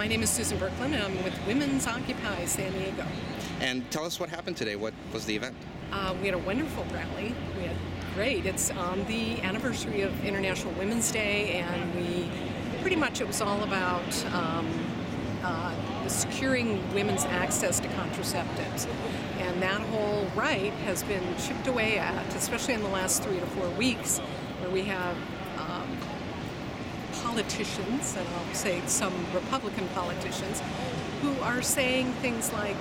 My name is Susan Burkland, and I'm with Women's Occupy San Diego. And tell us what happened today. What was the event? We had a wonderful rally. We had great. It's on the anniversary of International Women's Day, and it was all about securing women's access to contraceptives. And that whole right has been chipped away at, especially in the last 3 to 4 weeks, where we have politicians, and I'll say some Republican politicians, who are saying things like,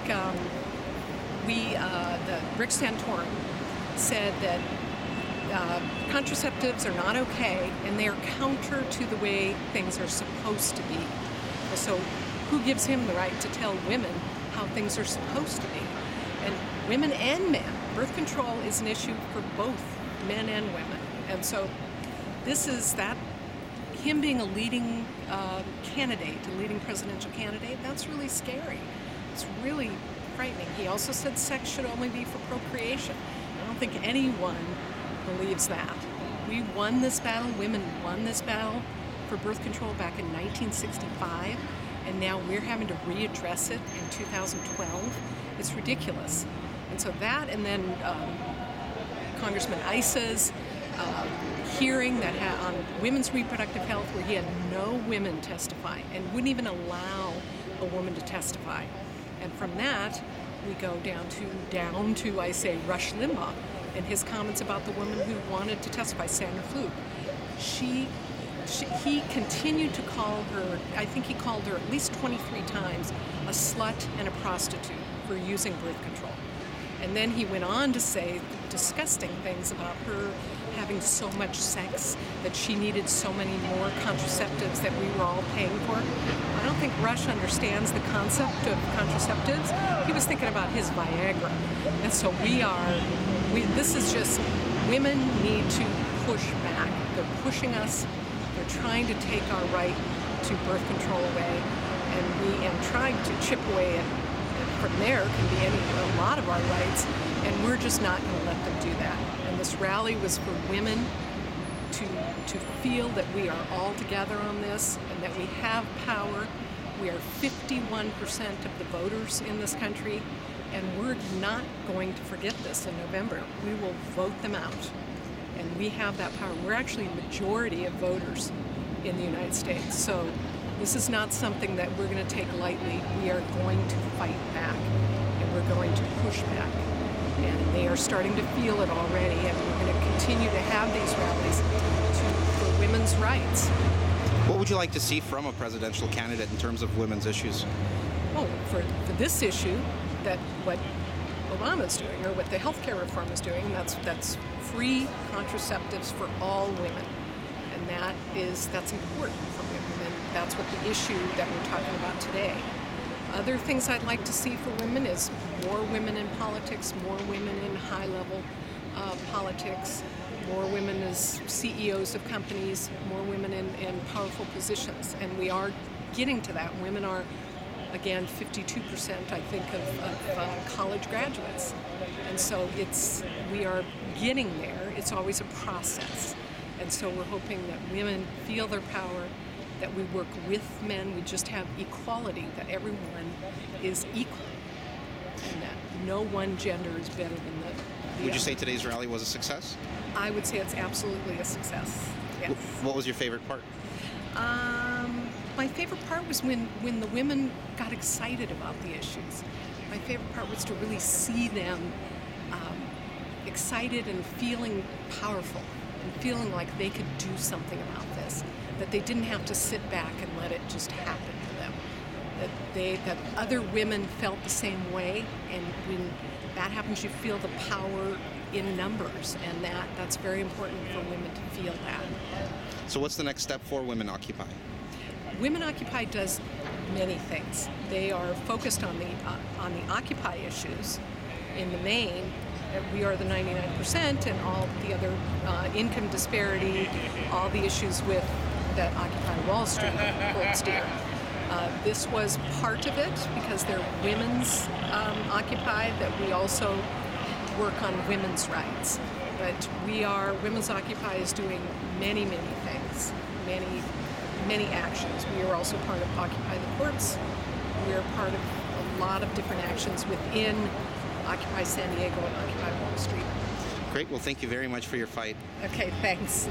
Rick Santorum said that contraceptives are not okay, and they are counter to the way things are supposed to be. So who gives him the right to tell women how things are supposed to be? And women and men. Birth control is an issue for both men and women. And so this is that, him being a leading candidate, a leading presidential candidate, that's really scary. It's really frightening. He also said sex should only be for procreation. I don't think anyone believes that. We won this battle, women won this battle for birth control back in 1965, and now we're having to readdress it in 2012. It's ridiculous. And so that, and then Congressman Issa's hearing that on women's reproductive health, where he had no women testify and wouldn't even allow a woman to testify. And from that, we go down to I say, Rush Limbaugh and his comments about the woman who wanted to testify, Sandra Fluke. He continued to call her, I think he called her at least 23 times, a slut and a prostitute for using birth control. And then he went on to say disgusting things about her having so much sex that she needed so many more contraceptives that we were all paying for. I don't think Rush understands the concept of contraceptives. He was thinking about his Viagra. And so this is just, women need to push back. They're pushing us. They're trying to take our right to birth control away, and trying to chip away at. From there can be a lot of our rights, and we're just not going to let them do that. And this rally was for women to feel that we are all together on this, and that we have power. We are 51% of the voters in this country, and we're not going to forget this in November. We will vote them out, and we have that power. We're actually a majority of voters in the United States. So this is not something that we're going to take lightly. We are going to fight back, and we're going to push back. And they are starting to feel it already, and we're going to continue to have these rallies for women's rights. What would you like to see from a presidential candidate in terms of women's issues? Oh, for this issue, that what Obama's doing, or what the health care reform is doing, that's free contraceptives for all women. And that's important for women. And that's what the issue that we're talking about today. Other things I'd like to see for women is more women in politics, more women in high-level politics, more women as CEOs of companies, more women in powerful positions. And we are getting to that. Women are, again, 52%, I think, of college graduates. And so we are getting there. It's always a process. And so we're hoping that women feel their power, that we work with men, we just have equality, that everyone is equal, and that no one gender is better than the other. Would you say today's rally was a success? I would say it's absolutely a success, yes. What was your favorite part? My favorite part was when the women got excited about the issues. My favorite part was to really see them excited and feeling powerful, and feeling like they could do something about this, that they didn't have to sit back and let it just happen to them, that other women felt the same way, and when that happens, you feel the power in numbers, and that's very important for women to feel that. So what's the next step for Women Occupy? Women Occupy does many things. They are focused on the Occupy issues in the main. We are the 99%, and all the other income disparity, all the issues that Occupy Wall Street holds dear. This was part of it because they're women's Occupy, that we also work on women's rights. But Women's Occupy is doing many, many things, many actions. We are also part of Occupy the Courts. We're part of a lot of different actions within Occupy San Diego and Occupy Wall Street. Great. Well, thank you very much for your fight. Okay, thanks.